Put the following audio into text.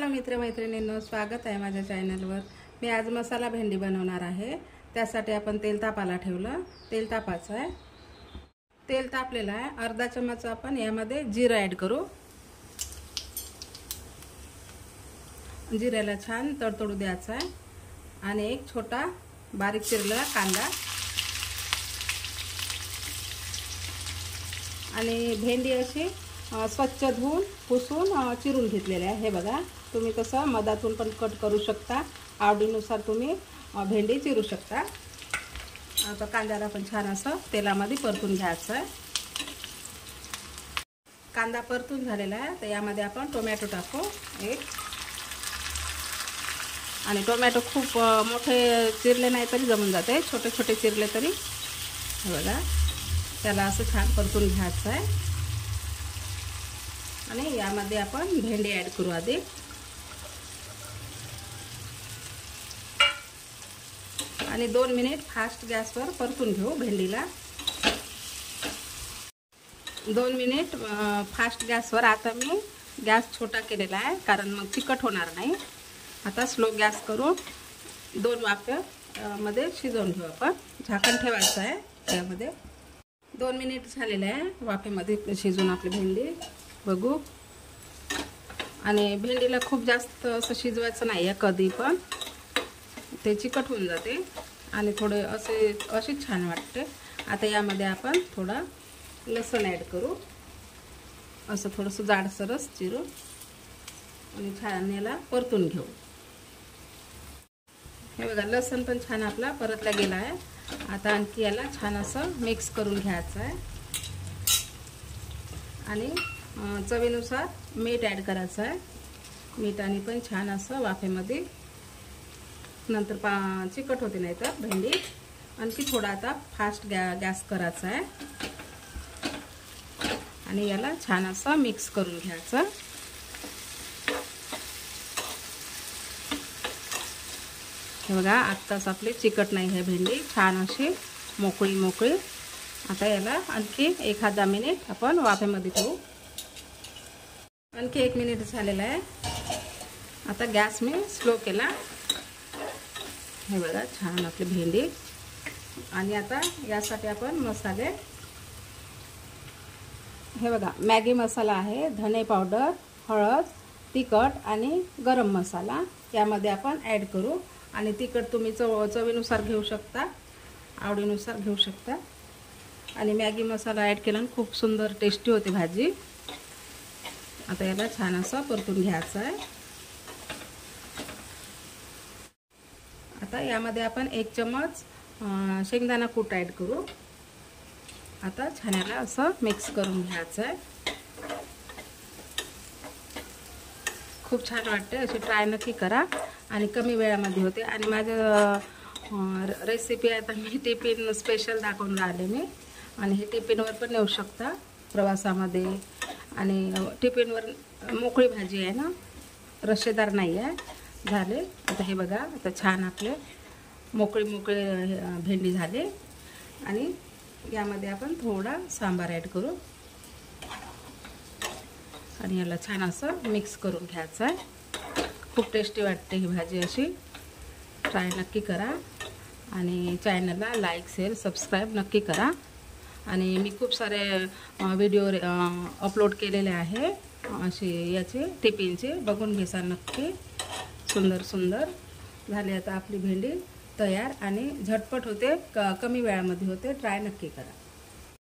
Hello मित्र-मैत्रिणींनो, स्वागत आहे माझ्या चॅनलवर। मी आज मसाला भेंडी बनवणार आहे। त्यासाठी आपण तेल तापायला ठेवलं। तेल तापायचं आहे। तेल तापलेलं आहे। अर्धा चमचा आपण यामध्ये जिरं ॲड करू। जिऱ्याला छान तडतडू द्यायचं आहे आणि एक छोटा बारीक चिरलेला कांदा आणि भेंडी अशी स्वच्छ धुवून पुसून चिरून घेतलेले आहे। हे बघा, तुम्ही कसं मधातून पण कट करू शकता, आवडीनुसार तुम्ही भेंडी चिरू शकता। आता कांद्याला पण छान असं तेलामध्ये परतून घ्यायचं आहे। कांदा परतून झालेला आहे, तर यामध्ये आपण टोमॅटो टाकू एक। आणि टोमॅटो खूप मोठे चिरले नाही तरी जमून जाते, छोटे छोटे चिरले तरी। हे बघा, त्याला असं छान परतून घ्यायचं आहे आणि यामध्ये आपण भेंडी ॲड करू आधी। आणि 2 मिनिट फास्ट गॅसवर परतून घेऊ भेंडीला। 2 मिनिट फास्ट गॅसवर। आता मी गॅस छोटा केलेला आहे कारण मग चिकट होणार नाही। आता स्लो गॅस करून 2 वाफेमध्ये शिजवून घेऊ आपण। झाकण ठेवायचं आहे त्यामध्ये। 2 मिनिट झालेले आहे वाफेमध्ये शिजून आपली भेंडी, बघू। आणि भेंडीला खूप जास्त असं शिजवायचं नाही आहे कधी पण, ते चिकट होऊन जाते आणि थोडे अशीच छान वाटते। आता यामध्ये आपण थोडा लसूण ॲड करू, असं थोडंसं जाडसरच चिरू आणि छान याला परतून घेऊ। हे बघा, लसूण पण छान आपला परतला गेला आहे। आता आणखी याला छान असं मिक्स करून घ्यायचं आहे आणि चवीनुसार मीठ ॲड करायचं आहे। मीठाने पण छान असं वाफेमध्ये, नंतर चिकट होते नाही तर भेंडी। आणखी थोडा आता फास्ट गॅस करायचा आहे आणि याला छान असं मिक्स करून घ्यायचं। हे बघा, आत्ताच आपली चिकट नाही आहे भेंडी, छान अशी मोकळी मोकळी। आता याला आणखी 1-10 मिनिट आपण वाफेमध्ये ठेवू। आणखी 1 मिनिट झालेला आहे। आता गॅस मी स्लो केला। हे बघा, छान आपली भेंडी। आणि आता यासाठी आपण मसाले, हे बघा, मॅगी मसाला आहे, धने पावडर, हळद, तिखट आणि गरम मसाला यामध्ये आपण ॲड करू। आणि तिखट तुम्ही चवीनुसार घेऊ शकता, आवडीनुसार घेऊ शकता। आणि मॅगी मसाला ॲड केल्याने खूप सुंदर टेस्टी होते भाजी। आता याला छान असं परतून घ्यायचं आहे। आता यामध्ये आपण 1 चम्मच शेंगदाणा कूट ॲड करू। आता छान याला असं मिक्स करून घ्यायचं आहे। खूप छान वाटते, अशी ट्राय नक्की करा आणि कमी वेळामध्ये होते। आणि माझं रेसिपी आहे तर मी टिफिन स्पेशल दाखवून राहिले मी, आणि हे टिफिनवर पण नेऊ शकता प्रवासामध्ये। आणि टिफिनवर मोकळी भाजी आहे ना, रश्शेदार नाही आहे। झाले आता, हे बघा, आता छान आपले मोकळी मोकळी भेंडी झाले। आणि यामध्ये आपण थोडा सांबार ॲड करू आणि याला छान असं मिक्स करून घ्यायचं आहे। खूप टेस्टी वाटते ही भाजी, अशी ट्राय नक्की करा। आणि चॅनलला लाईक, शेअर, सबस्क्राईब नक्की करा। आणि मी खूप सारे व्हिडिओ अपलोड केलेले आहे असे याचे टिफिनचे, बघून घेसा नक्की। सुंदर सुंदर झाली आता आपली भेंडी तयार आणि झटपट होते, कमी वेळामध्ये होते। ट्राय नक्की करा।